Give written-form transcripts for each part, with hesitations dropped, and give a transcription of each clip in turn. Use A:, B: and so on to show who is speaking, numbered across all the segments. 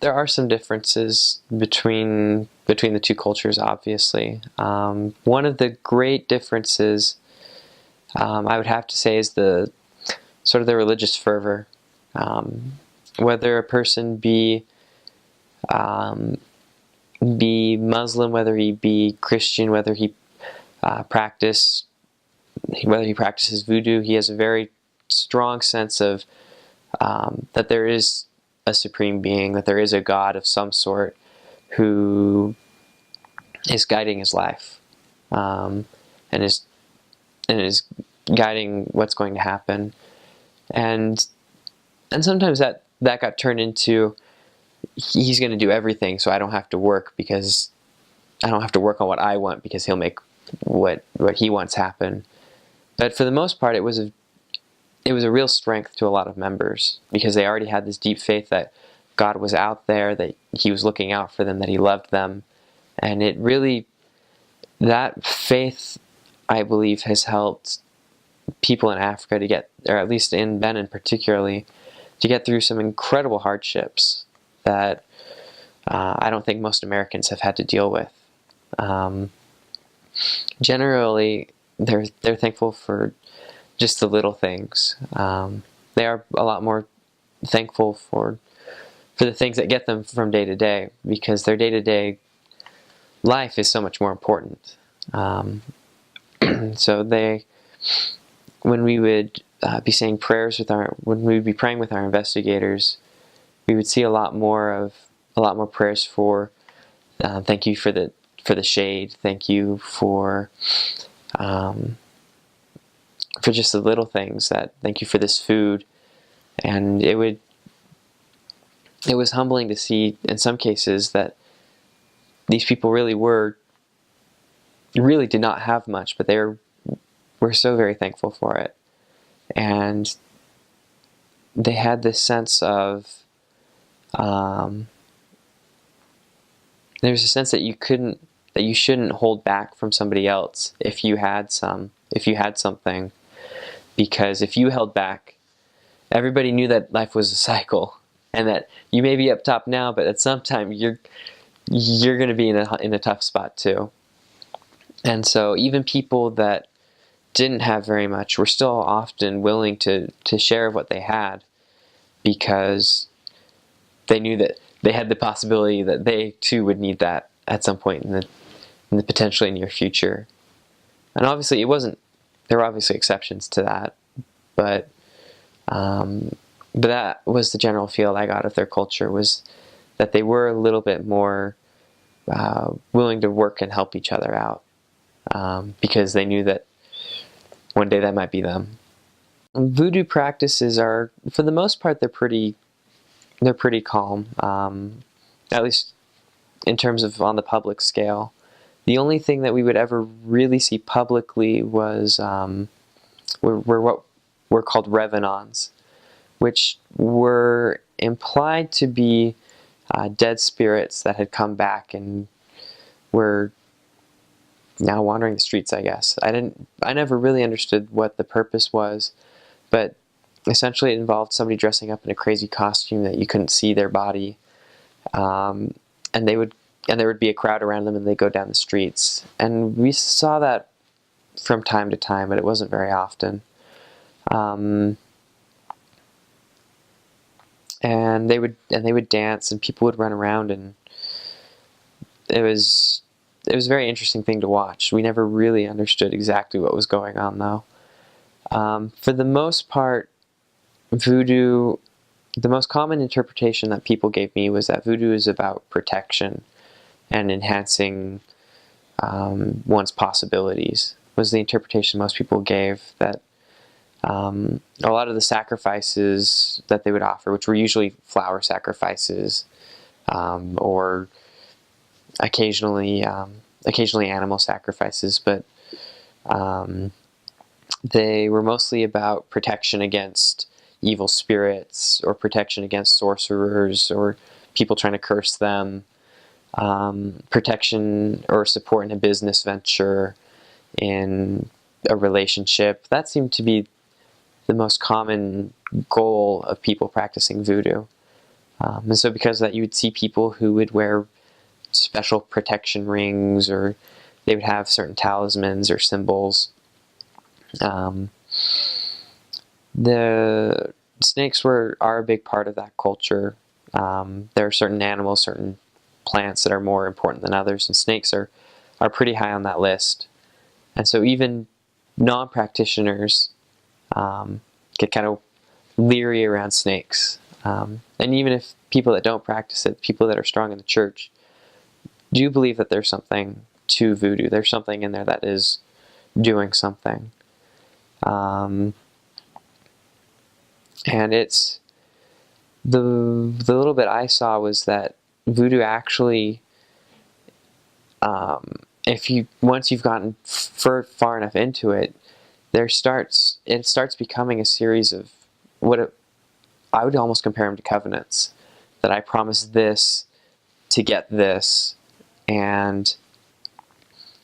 A: there are some differences between the two cultures, obviously. One of the great differences, I would have to say, is the sort of the religious fervor. Whether a person be Muslim, whether he be Christian, whether he practices voodoo, he has a very strong sense of that there is a supreme being, that there is a God of some sort who is guiding his life, and is guiding what's going to happen, and sometimes that got turned into, he's going to do everything, so I don't have to work because I don't have to work on what I want, because he'll make what he wants happen. But for the most part, it was a real strength to a lot of members, because they already had this deep faith that God was out there, that he was looking out for them, that he loved them. And it really, that faith, I believe, has helped people in Africa to get, or at least in Benin particularly, to get through some incredible hardships that I don't think most Americans have had to deal with. Generally, they're thankful for just the little things. They are a lot more thankful for the things that get them from day to day, because their day-to-day life is so much more important. So when we would be saying prayers when we would be praying with our investigators, we would see a lot more prayers for thank you for the shade, thank you for just the little things, that thank you for this food. And it was humbling to see in some cases that these people really did not have much, but they were so very thankful for it. And they had this sense of there's a sense that you shouldn't hold back from somebody else if you had something, because if you held back, everybody knew that life was a cycle, and that you may be up top now, but at some time you're going to be in a tough spot too. And so even people that didn't have very much were still often willing to share what they had, because they knew that they had the possibility that they too would need that at some point in the potentially near future. And obviously there were obviously exceptions to that, but that was the general feel I got of their culture, was that they were a little bit more willing to work and help each other out, because they knew that one day that might be them. Voodoo practices are, for the most part, they're pretty calm, at least in terms of on the public scale. The only thing that we would ever really see publicly was were what were called revenants, which were implied to be dead spirits that had come back and were now wandering the streets, I guess. I never really understood what the purpose was, but essentially it involved somebody dressing up in a crazy costume that you couldn't see their body, and there would be a crowd around them, and they'd go down the streets. And we saw that from time to time, but it wasn't very often. And they would dance, and people would run around, and it was a very interesting thing to watch. We never really understood exactly what was going on, though. For the most part, voodoo, the most common interpretation that people gave me was that voodoo is about protection and enhancing one's possibilities, was the interpretation most people gave. That a lot of the sacrifices that they would offer, which were usually flower sacrifices, or occasionally animal sacrifices, but they were mostly about protection against evil spirits, or protection against sorcerers, or people trying to curse them, protection or support in a business venture, in a relationship. That seemed to be the most common goal of people practicing voodoo. And so because of that, you would see people who would wear special protection rings, or they would have certain talismans or symbols. The snakes are a big part of that culture. There are certain animals, certain plants that are more important than others, and snakes are pretty high on that list. And so even non-practitioners get kind of leery around snakes. And even if people that don't practice it, people that are strong in the church, do believe that there's something to voodoo. There's something in there that is doing something. And it's the little bit I saw was that voodoo actually, once you've gotten far enough into it, it starts becoming a series of I would almost compare them to covenants. That I promise this to get this, and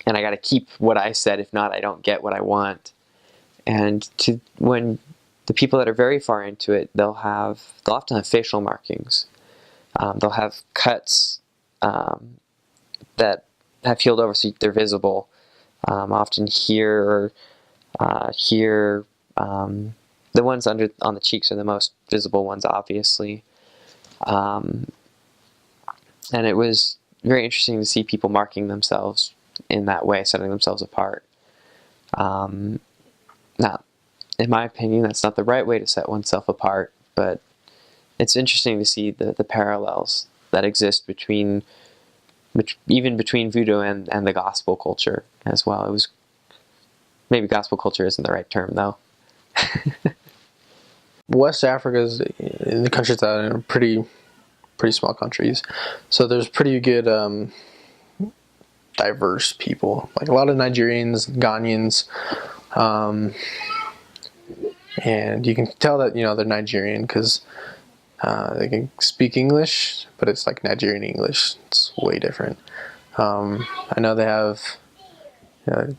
A: I got to keep what I said. If not, I don't get what I want. And when the people that are very far into it, they'll often have facial markings. They'll have cuts that have healed over, so they're visible. Often here or here. The ones on the cheeks are the most visible ones, obviously. And it was very interesting to see people marking themselves in that way, setting themselves apart. Now, in my opinion, that's not the right way to set oneself apart, but it's interesting to see the parallels that exist even between voodoo and the gospel culture as well. Maybe gospel culture isn't the right term, though.
B: West Africa is in the countries that are pretty small countries, so there's pretty good diverse people, like a lot of Nigerians, Ghanaians, and you can tell that they're Nigerian because they can speak English, but it's like Nigerian English. It's way different. I know they have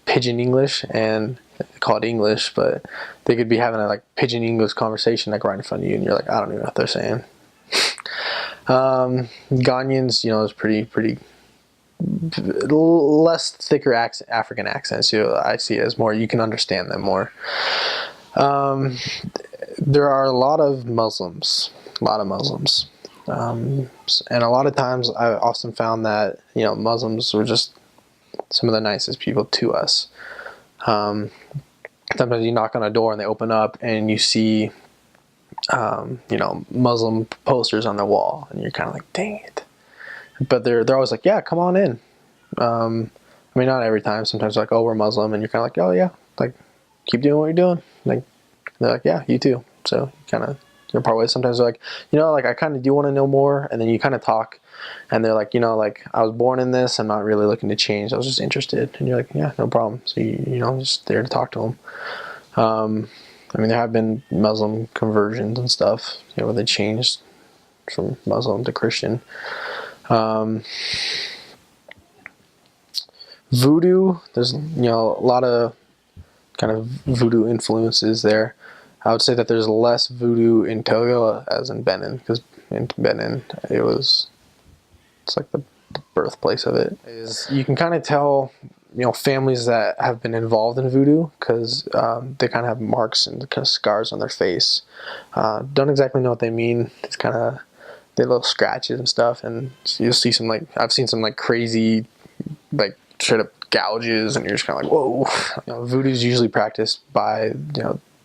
B: Pidgin English, and they call it English, but they could be having a Pidgin English conversation right in front of you, and you're like, I don't even know what they're saying. Ghanaians, is pretty less thicker African accents. I see it as more, you can understand them more. There are a lot of Muslims. And a lot of times I often found that, Muslims were just some of the nicest people to us. Sometimes you knock on a door and they open up and you see, Muslim posters on the wall, and you're kind of like, dang it. But they're always like, yeah, come on in. Not every time. Sometimes they're like, oh, we're Muslim, and you're kind of like, oh yeah, keep doing what you're doing. They're like, yeah, you too. So you're part ways. Sometimes they're like, I kind of do want to know more, and then you kind of talk, and they're like, I was born in this. I'm not really looking to change. I was just interested, and you're like, yeah, no problem. So just there to talk to them. There have been Muslim conversions and stuff, where they changed from Muslim to Christian. Voodoo, there's a lot of kind of voodoo influences there. I would say that there's less voodoo in Togo as in Benin, because in Benin it's like the birthplace of it. You can kind of tell families that have been involved in voodoo because they kind of have marks and kind of scars on their face. Don't exactly know what they mean. It's kind of they little scratches and stuff, and you'll see some I've seen some crazy straight up gouges, and you're just kind of like, whoa. Voodoo is usually practiced by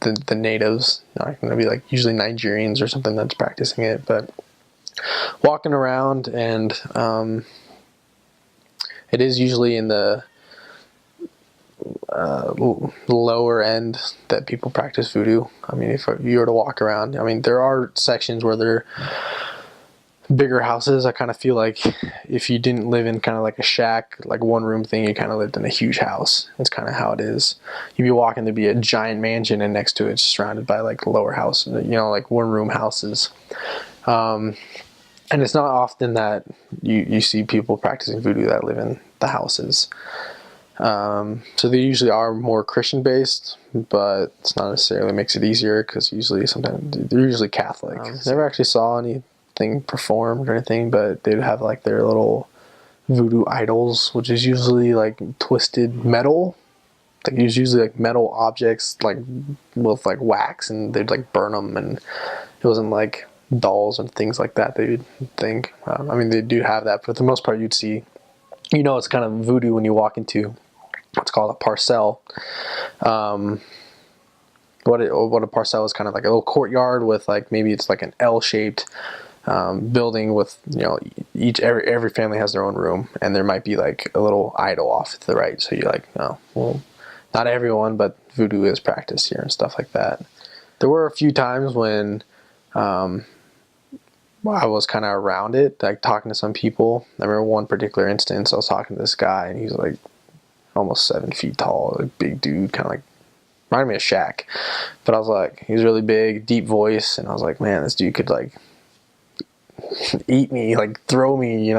B: the natives. It's going to be usually Nigerians or something that's practicing it, but walking around, and it is usually in the lower end that people practice voodoo. If you were to walk around, there are sections where they're bigger houses. I kind of feel like if you didn't live in kind of a shack, one room thing, you kind of lived in a huge house. That's kind of how it is. You'd be walking, there'd be a giant mansion, and next to it's surrounded by lower houses, one room houses. And it's not often that you see people practicing voodoo that live in the houses. So they usually are more Christian based, but it's not necessarily makes it easier, because sometimes they're usually Catholic. Never actually saw any thing performed or anything, but they'd have like their little voodoo idols, which is usually like twisted metal. Like, it was usually like metal objects, like with like wax, and they'd like burn them, and it wasn't like dolls and things like that they would think. I mean, they do have that, but for the most part, you'd see, it's kind of voodoo when you walk into what's called a parcel. What a parcel is kind of like a little courtyard with like, maybe it's like an L-shaped building with, every family has their own room, and there might be like a little idol off to the right. So you're like, oh, well, not everyone, but voodoo is practiced here and stuff like that. There were a few times when I was kind of around it, like talking to some people. I remember one particular instance, I was talking to this guy, and he's like almost 7 feet tall, like big dude, kind of like, reminded me of Shaq. But I was like, he was really big, deep voice, and I was like, man, this dude could like eat me, like throw me,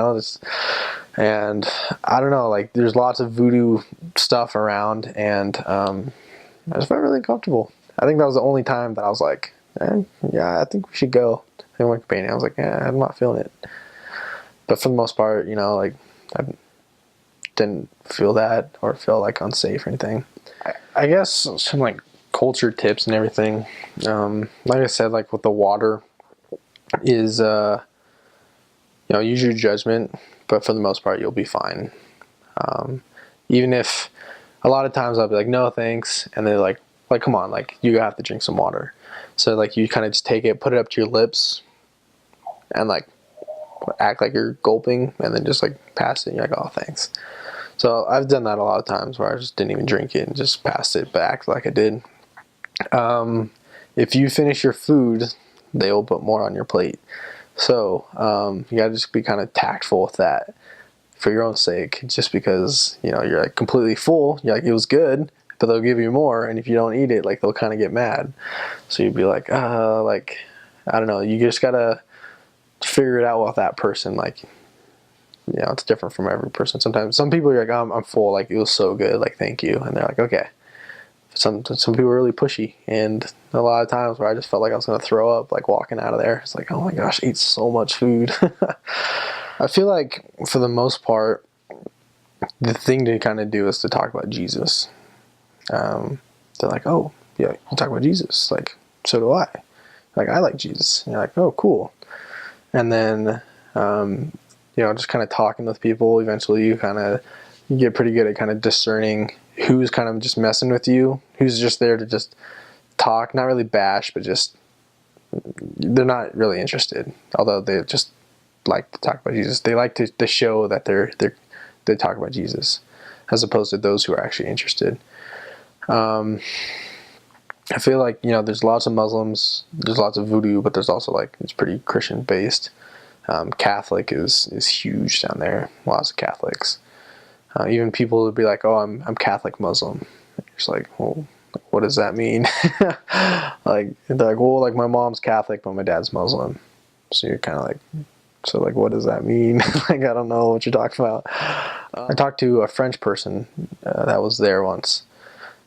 B: and I don't know, like there's lots of voodoo stuff around, and I just felt really comfortable. I think that was the only time that I was like, yeah, I think we should go. I went to Benin. I was like, yeah, I'm not feeling it. But for the most part, like I didn't feel that or feel like unsafe or anything. I guess some like culture tips and everything. Like I said, like with the water is, use your judgment, but for the most part, you'll be fine. Even if a lot of times I'll be like, no, thanks. And they're like, come on, like you have to drink some water. So like you kind of just take it, put it up to your lips, and like act like you're gulping, and then just like pass it. And you're like, oh, thanks. So I've done that a lot of times where I just didn't even drink it and just passed it back like I did. If you finish your food, they will put more on your plate. So you gotta just be kind of tactful with that for your own sake. Just because you're like completely full, you're like, it was good, but they'll give you more, and if you don't eat it, like they'll kind of get mad. So you'd be like, like I don't know. You just gotta figure it out with that person. Like, it's different from every person. Sometimes some people are like, I'm full, like it was so good, like thank you, and they're like, okay. Some people are really pushy, and a lot of times where I just felt like I was gonna throw up, like walking out of there. It's like, oh my gosh, I ate so much food. I feel like for the most part, the thing to kind of do is to talk about Jesus. They're like, oh yeah, you talk about Jesus, like so do I. Like I like Jesus. And you're like, oh cool. And then just kind of talking with people, eventually you get pretty good at kind of discerning who's kind of just messing with you, who's just there to just talk, not really bash, but just they're not really interested. Although they just like to talk about Jesus, they like to show that they talk about Jesus, as opposed to those who are actually interested. I feel like there's lots of Muslims, there's lots of voodoo, but there's also like it's pretty Christian based. Catholic is huge down there. Lots of Catholics. Even people would be like, oh, I'm Catholic Muslim. It's like, well, what does that mean? Like, they're like, well, like my mom's Catholic, but my dad's Muslim. So you're kind of like, so like, what does that mean? Like, I don't know what you're talking about. I talked to a French person that was there once,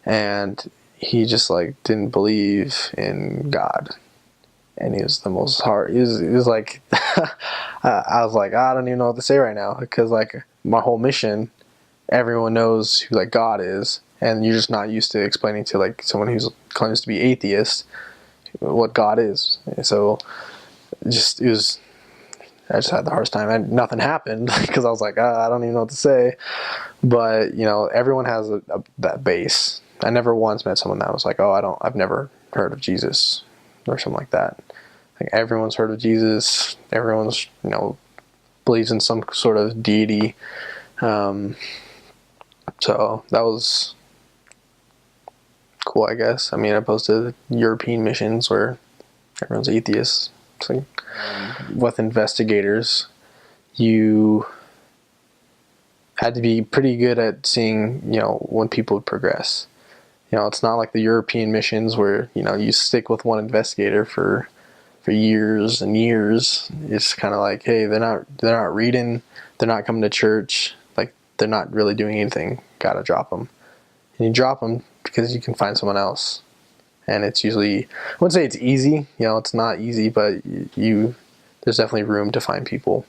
B: and he just like didn't believe in God. And he was the most hard. He was like, I was like, I don't even know what to say right now, because like my whole mission, everyone knows who like God is, and you're just not used to explaining to like someone who claims to be atheist what God is. So I just had the hardest time. Nothing happened because I was like, I don't even know what to say. But everyone has that base. I never once met someone that was like, I've never heard of Jesus or something like that. Like everyone's heard of Jesus. Everyone's believes in some sort of deity. So that was cool, I guess. I mean, opposed to European missions where everyone's atheists. It's like, with investigators, you had to be pretty good at seeing, when people would progress. It's not like the European missions where, you stick with one investigator for years and years. It's kind of like, hey, they're not reading, they're not coming to church, like they're not really doing anything. Gotta drop them. And you drop them because you can find someone else. And it's usually, I wouldn't say it's easy. It's not easy, but you there's definitely room to find people